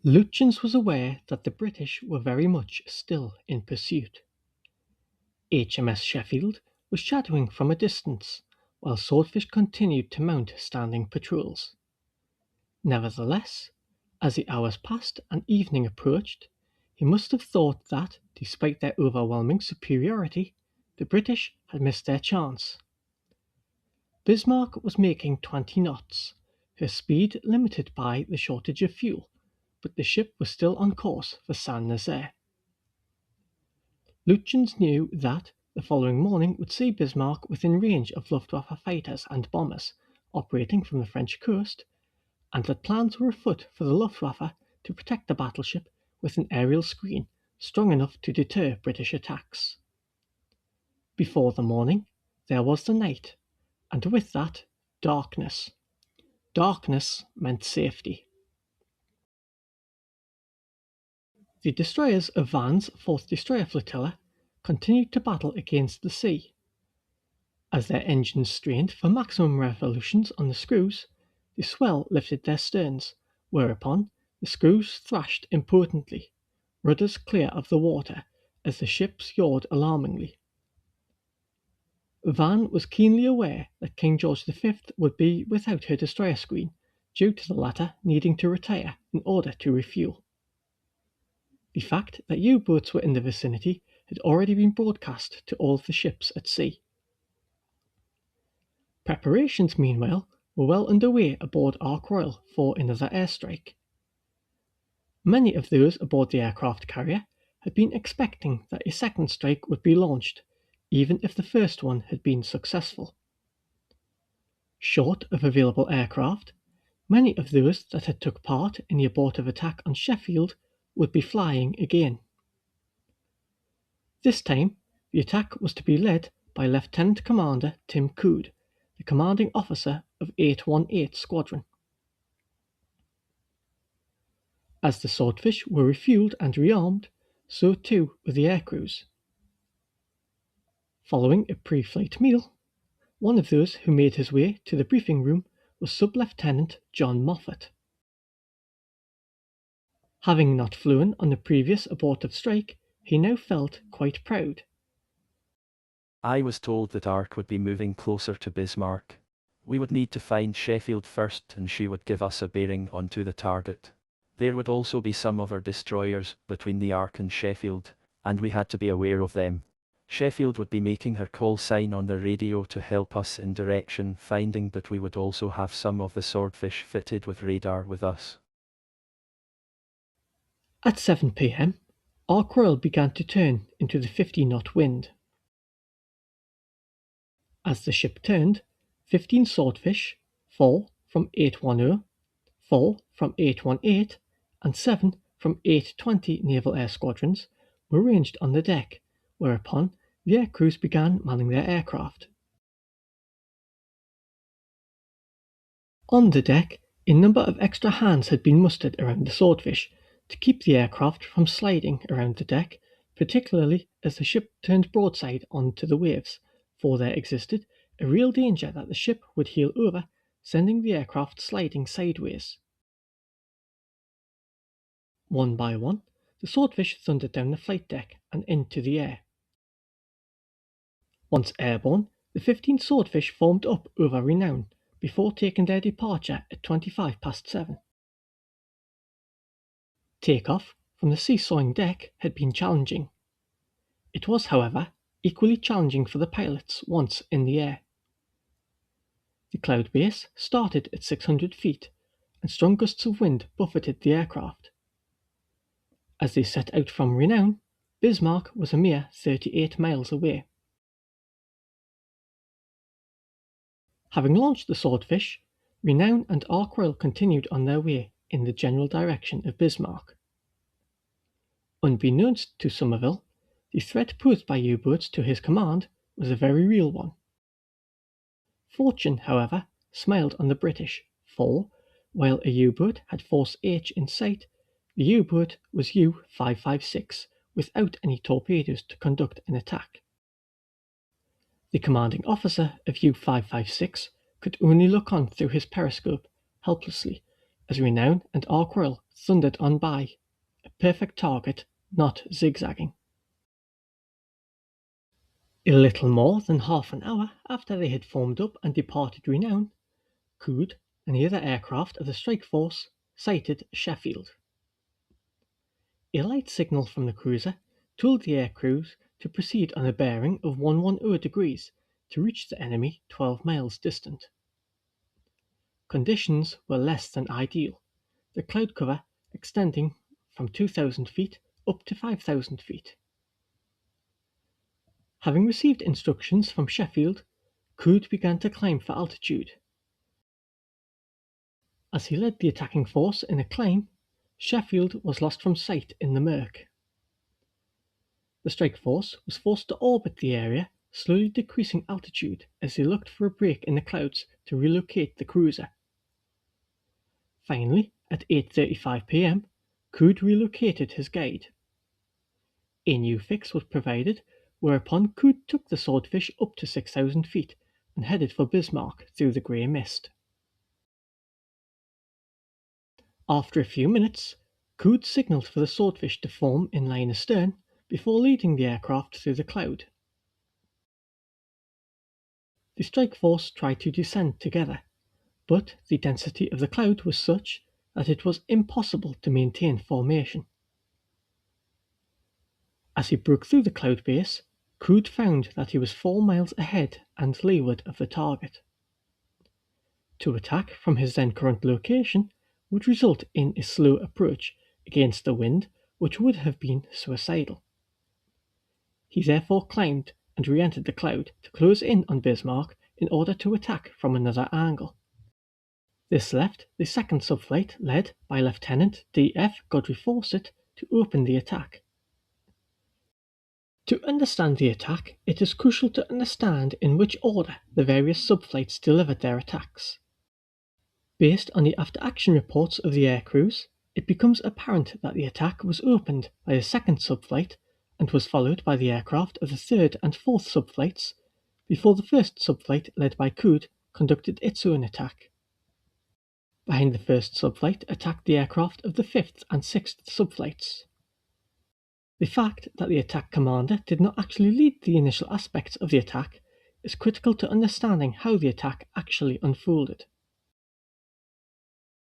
Lutyens was aware that the British were very much still in pursuit. HMS Sheffield was shadowing from a distance, while Swordfish continued to mount standing patrols. Nevertheless, as the hours passed and evening approached, he must have thought that, despite their overwhelming superiority, the British had missed their chance. Bismarck was making 20 knots, her speed limited by the shortage of fuel, but the ship was still on course for Saint-Nazaire. Lutyens knew that the following morning would see Bismarck within range of Luftwaffe fighters and bombers operating from the French coast, and that plans were afoot for the Luftwaffe to protect the battleship with an aerial screen strong enough to deter British attacks. Before the morning, there was the night, and with that, darkness. Darkness meant safety. The destroyers of Vannes' 4th Destroyer Flotilla continued to battle against the sea. As their engines strained for maximum revolutions on the screws, the swell lifted their sterns, whereupon the screws thrashed impotently, rudders clear of the water, as the ships yawed alarmingly. Vannes was keenly aware that King George V would be without her destroyer screen, due to the latter needing to retire in order to refuel. The fact that U-boats were in the vicinity had already been broadcast to all the ships at sea. Preparations, meanwhile, were well underway aboard Ark Royal for another airstrike. Many of those aboard the aircraft carrier had been expecting that a second strike would be launched, even if the first one had been successful. Short of available aircraft, many of those that had took part in the abortive attack on Sheffield would be flying again. This time, the attack was to be led by Lieutenant Commander Tim Coode, the commanding officer of 818 Squadron. As the Swordfish were refueled and rearmed, so too were the aircrews. Following a pre-flight meal, one of those who made his way to the briefing room was Sub-Lieutenant John Moffat. Having not flown on the previous abortive strike, he now felt quite proud. I was told that Ark would be moving closer to Bismarck. We would need to find Sheffield first, and she would give us a bearing onto the target. There would also be some of our destroyers between the Ark and Sheffield, and we had to be aware of them. Sheffield would be making her call sign on the radio to help us in direction finding, but we would also have some of the Swordfish fitted with radar with us. At 7 p.m, Ark Royal began to turn into the 50-knot wind. As the ship turned, 15 Swordfish, 4 from 810, 4 from 818, and 7 from 820 Naval Air Squadrons were ranged on the deck, whereupon the air crews began manning their aircraft. On the deck, a number of extra hands had been mustered around the Swordfish to keep the aircraft from sliding around the deck, particularly as the ship turned broadside onto the waves, for there existed a real danger that the ship would heel over, sending the aircraft sliding sideways. One by one, the Swordfish thundered down the flight deck and into the air. Once airborne, the 15 Swordfish formed up over Renown before taking their departure at 7:25. Takeoff from the seesawing deck had been challenging. It was, however, equally challenging for the pilots once in the air. The cloud base started at 600 feet, and strong gusts of wind buffeted the aircraft. As they set out from Renown, Bismarck was a mere 38 miles away. Having launched the Swordfish, Renown and Ark Royal continued on their way in the general direction of Bismarck. Unbeknownst to Somerville, the threat posed by U-boats to his command was a very real one. Fortune, however, smiled on the British, for, while a U-boat had Force H in sight, the U-boat was U-556 without any torpedoes to conduct an attack. The commanding officer of U-556 could only look on through his periscope helplessly as Renown and Ark Royal thundered on by, a perfect target, not zigzagging. A little more than half an hour after they had formed up and departed Renown, Coode and the other aircraft of the strike force sighted Sheffield. A light signal from the cruiser told the air crews to proceed on a bearing of 110 degrees to reach the enemy 12 miles distant. Conditions were less than ideal, the cloud cover extending from 2,000 feet up to 5,000 feet. Having received instructions from Sheffield, Coode began to climb for altitude. As he led the attacking force in a climb, Sheffield was lost from sight in the murk. The strike force was forced to orbit the area, slowly decreasing altitude as they looked for a break in the clouds to relocate the cruiser. Finally, at 8:35 p.m., Coode relocated his guide. A new fix was provided, whereupon Coode took the Swordfish up to 6,000 feet and headed for Bismarck through the grey mist. After a few minutes, Coode signalled for the Swordfish to form in line astern before leading the aircraft through the cloud. The strike force tried to descend together, but the density of the cloud was such that it was impossible to maintain formation. As he broke through the cloud base, Coode found that he was 4 miles ahead and leeward of the target. To attack from his then current location would result in a slow approach against the wind, which would have been suicidal. He therefore climbed and re-entered the cloud to close in on Bismarck in order to attack from another angle. This left the second subflight led by Lieutenant D.F. Godfrey Fawcett to open the attack. To understand the attack, it is crucial to understand in which order the various subflights delivered their attacks. Based on the after-action reports of the air crews, it becomes apparent that the attack was opened by the second subflight and was followed by the aircraft of the third and fourth subflights, before the first subflight led by Coode conducted its own attack. Behind the first subflight attacked the aircraft of the fifth and sixth subflights. The fact that the attack commander did not actually lead the initial aspects of the attack is critical to understanding how the attack actually unfolded.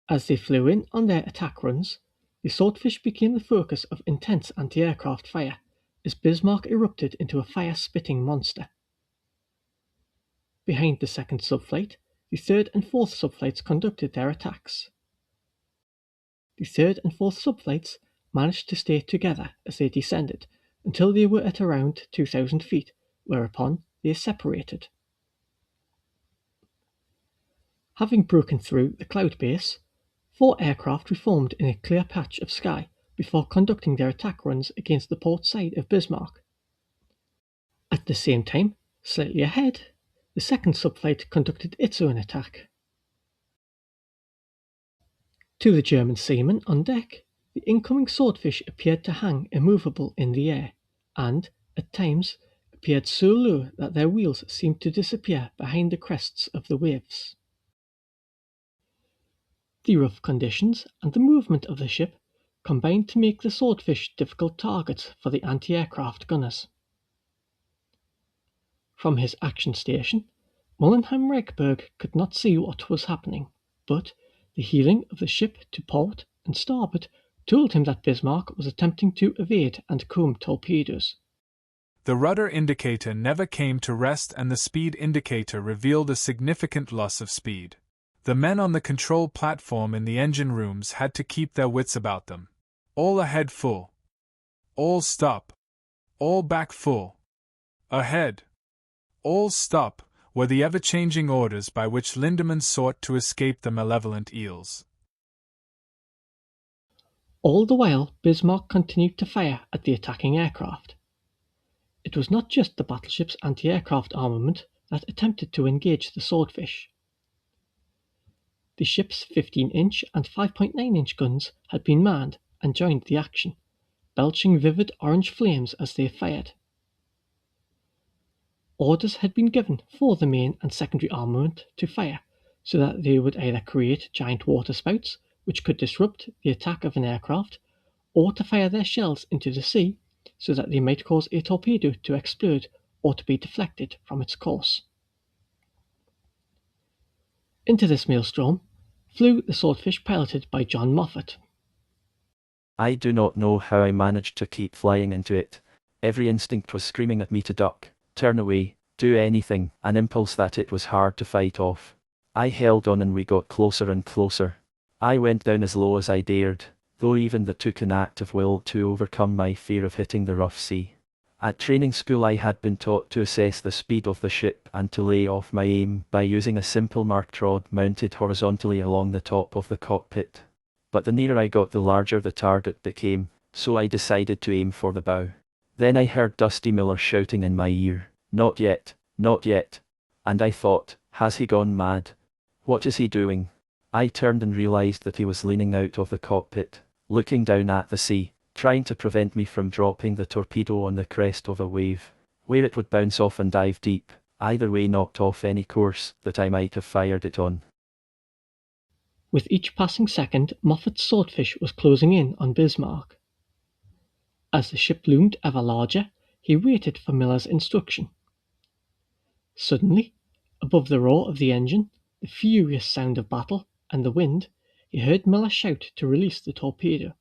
As they flew in on their attack runs, the Swordfish became the focus of intense anti-aircraft fire as Bismarck erupted into a fire-spitting monster. Behind the second subflight, the third and fourth subflights conducted their attacks. The third and fourth subflights managed to stay together as they descended until they were at around 2,000 feet, whereupon they separated. Having broken through the cloud base, 4 aircraft reformed in a clear patch of sky before conducting their attack runs against the port side of Bismarck. At the same time, slightly ahead, the second subflight conducted its own attack. To the German seamen on deck, the incoming Swordfish appeared to hang immovable in the air, and, at times, appeared so low that their wheels seemed to disappear behind the crests of the waves. The rough conditions and the movement of the ship combined to make the Swordfish difficult targets for the anti-aircraft gunners. From his action station, Mullenheim-Reichberg could not see what was happening, but the heeling of the ship to port and starboard told him that Bismarck was attempting to evade and comb torpedoes. The rudder indicator never came to rest and the speed indicator revealed a significant loss of speed. The men on the control platform in the engine rooms had to keep their wits about them. All ahead full. All stop. All back full. Ahead. All stop were the ever-changing orders by which Lindemann sought to escape the malevolent eels. All the while, Bismarck continued to fire at the attacking aircraft. It was not just the battleship's anti-aircraft armament that attempted to engage the Swordfish. The ship's 15-inch and 5.9-inch guns had been manned and joined the action, belching vivid orange flames as they fired. Orders had been given for the main and secondary armament to fire, so that they would either create giant waterspouts, which could disrupt the attack of an aircraft, or to fire their shells into the sea, so that they might cause a torpedo to explode or to be deflected from its course. Into this maelstrom flew the Swordfish piloted by John Moffat. I do not know how I managed to keep flying into it. Every instinct was screaming at me to duck, turn away, do anything, an impulse that it was hard to fight off. I held on and we got closer and closer. I went down as low as I dared, though even that took an act of will to overcome my fear of hitting the rough sea. At training school I had been taught to assess the speed of the ship and to lay off my aim by using a simple mark rod mounted horizontally along the top of the cockpit. But the nearer I got the larger the target became, so I decided to aim for the bow. Then I heard Dusty Miller shouting in my ear, "Not yet, not yet." And I thought, has he gone mad? What is he doing? I turned and realized that he was leaning out of the cockpit, looking down at the sea, trying to prevent me from dropping the torpedo on the crest of a wave, where it would bounce off and dive deep, either way knocked off any course that I might have fired it on. With each passing second, Moffat's Swordfish was closing in on Bismarck. As the ship loomed ever larger, he waited for Miller's instruction. Suddenly, above the roar of the engine, the furious sound of battle, and the wind, he heard Miller shout to release the torpedo.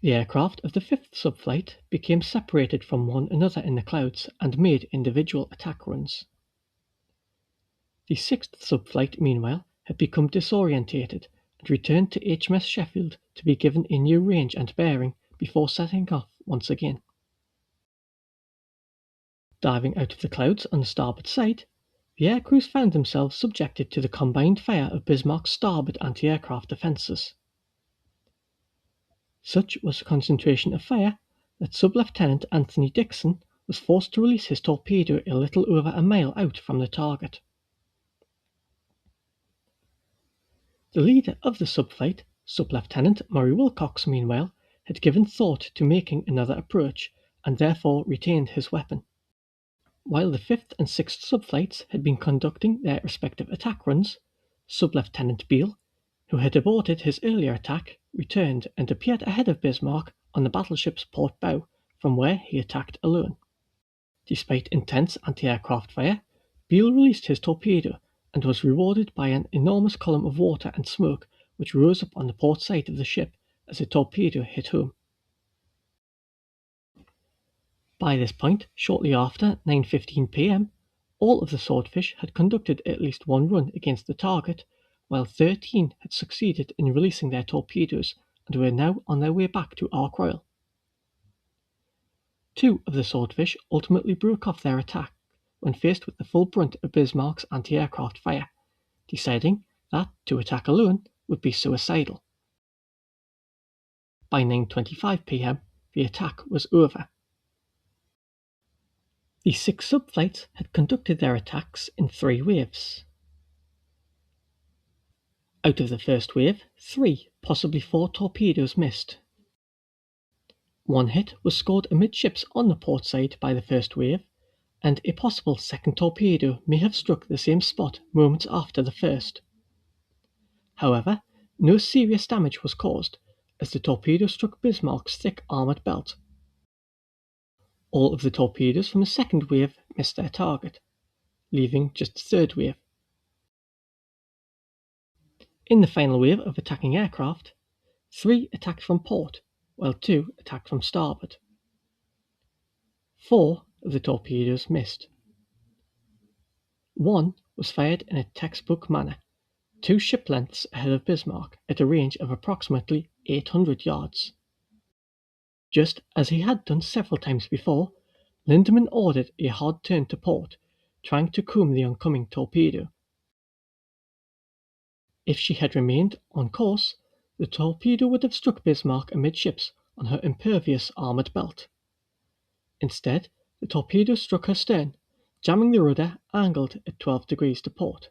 The aircraft of the fifth subflight became separated from one another in the clouds and made individual attack runs. The sixth subflight, meanwhile, had become disorientated and returned to HMS Sheffield to be given a new range and bearing before setting off once again. Diving out of the clouds on the starboard side, the air crews found themselves subjected to the combined fire of Bismarck's starboard anti-aircraft defences. Such was the concentration of fire that Sub-Lieutenant Anthony Dixon was forced to release his torpedo a little over a mile out from the target. The leader of the subflight, Sub-Lieutenant Murray Wilcox, meanwhile, had given thought to making another approach, and therefore retained his weapon. While the 5th and 6th subflights had been conducting their respective attack runs, Sub-Lieutenant Beale, who had aborted his earlier attack, returned and appeared ahead of Bismarck on the battleship's port bow, from where he attacked alone. Despite intense anti-aircraft fire, Beale released his torpedo and was rewarded by an enormous column of water and smoke which rose up on the port side of the ship as the torpedo hit home. By this point, shortly after 9:15 p.m, all of the Swordfish had conducted at least one run against the target, while 13 had succeeded in releasing their torpedoes and were now on their way back to Ark Royal. 2 of the Swordfish ultimately broke off their attack when faced with the full brunt of Bismarck's anti-aircraft fire, deciding that to attack alone would be suicidal. By 9:25 p.m, the attack was over. The 6 subflights had conducted their attacks in 3 waves. Out of the first wave, 3, possibly 4 torpedoes missed. One hit was scored amidships on the port side by the first wave, and a possible second torpedo may have struck the same spot moments after the first. However, no serious damage was caused, as the torpedo struck Bismarck's thick armoured belt. All of the torpedoes from the second wave missed their target, leaving just the third wave. In the final wave of attacking aircraft, 3 attacked from port, while 2 attacked from starboard. 4 of the torpedoes missed. 1 was fired in a textbook manner, 2 ship lengths ahead of Bismarck at a range of approximately 800 yards. Just as he had done several times before, Lindemann ordered a hard turn to port, trying to comb the oncoming torpedo. If she had remained on course, the torpedo would have struck Bismarck amidships on her impervious armoured belt. Instead, the torpedo struck her stern, jamming the rudder angled at 12 degrees to port.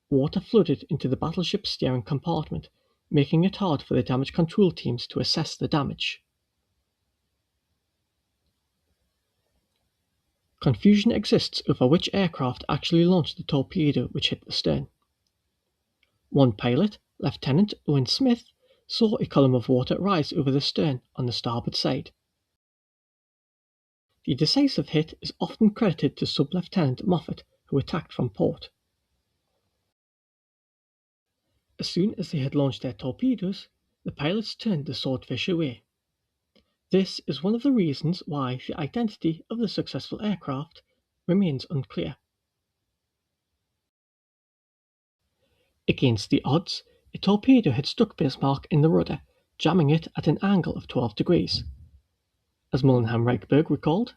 Water flooded into the battleship's steering compartment, making it hard for the damage control teams to assess the damage. Confusion exists over which aircraft actually launched the torpedo which hit the stern. One pilot, Lieutenant Owen Smith, saw a column of water rise over the stern on the starboard side. The decisive hit is often credited to Sub-Lieutenant Moffat, who attacked from port. As soon as they had launched their torpedoes, the pilots turned the Swordfish away. This is one of the reasons why the identity of the successful aircraft remains unclear. Against the odds, a torpedo had struck Bismarck in the rudder, jamming it at an angle of 12 degrees. As Mullenham-Reichberg recalled,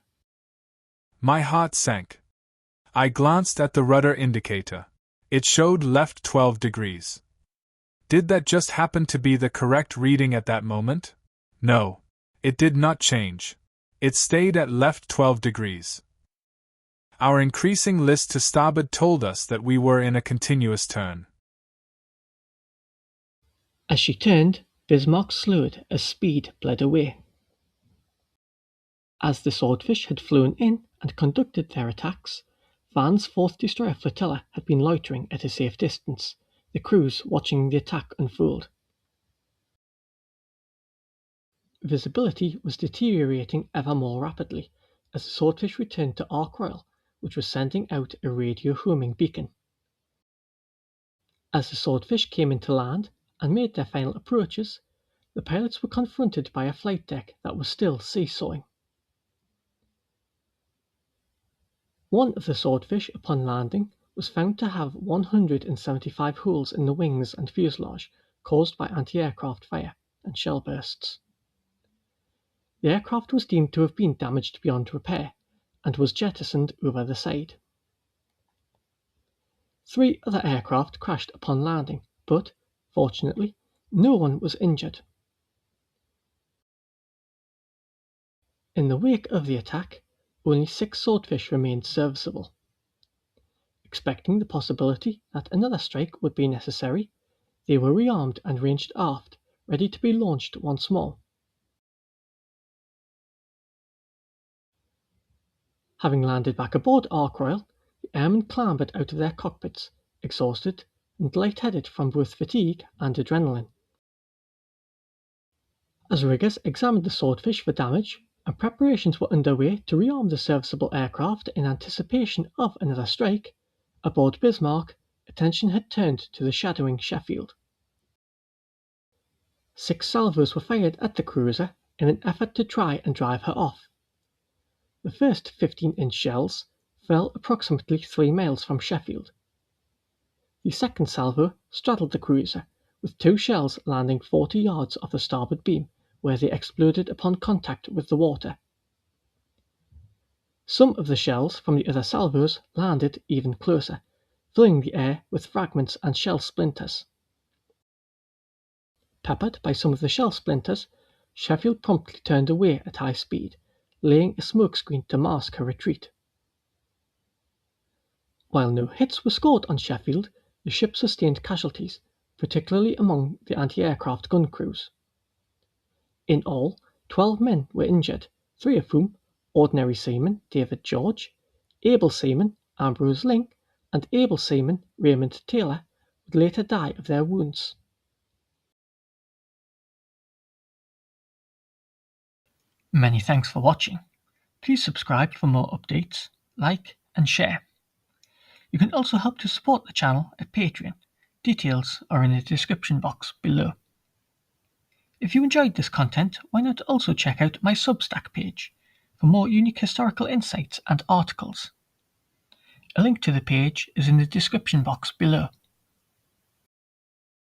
"My heart sank. I glanced at the rudder indicator. It showed left 12 degrees. Did that just happen to be the correct reading at that moment? No. It did not change. It stayed at left 12 degrees. Our increasing list to starboard told us that we were in a continuous turn." As she turned, Bismarck slowed as speed bled away. As the Swordfish had flown in and conducted their attacks, Van's 4th Destroyer Flotilla had been loitering at a safe distance, the crews watching the attack unfold. Visibility was deteriorating ever more rapidly as the Swordfish returned to Ark Royal, which was sending out a radio homing beacon. As the Swordfish came into land and made their final approaches, the pilots were confronted by a flight deck that was still seesawing. One of the Swordfish, upon landing, was found to have 175 holes in the wings and fuselage caused by anti-aircraft fire and shell bursts. The aircraft was deemed to have been damaged beyond repair and was jettisoned over the side. 3 other aircraft crashed upon landing, but, fortunately, no one was injured. In the wake of the attack, only 6 Swordfish remained serviceable. Expecting the possibility that another strike would be necessary, they were rearmed and ranged aft, ready to be launched once more. Having landed back aboard Ark Royal, the airmen clambered out of their cockpits, exhausted and lightheaded from both fatigue and adrenaline. As riggers examined the Swordfish for damage, and preparations were underway to rearm the serviceable aircraft in anticipation of another strike, aboard Bismarck, attention had turned to the shadowing Sheffield. 6 salvos were fired at the cruiser in an effort to try and drive her off. The first 15-inch shells fell approximately 3 miles from Sheffield. The second salvo straddled the cruiser, with 2 shells landing 40 yards off the starboard beam, where they exploded upon contact with the water. Some of the shells from the other salvos landed even closer, filling the air with fragments and shell splinters. Peppered by some of the shell splinters, Sheffield promptly turned away at high speed, laying a smokescreen to mask her retreat. While no hits were scored on Sheffield, the ship sustained casualties, particularly among the anti-aircraft gun crews. In all, 12 men were injured, 3 of whom, Ordinary Seaman David George, Able Seaman Ambrose Link, and Able Seaman Raymond Taylor, would later die of their wounds. Many thanks for watching. Please subscribe for more updates, like and share. You can also help to support the channel at Patreon. Details are in the description box below. If you enjoyed this content, why not also check out my Substack page for more unique historical insights and articles. A link to the page is in the description box below.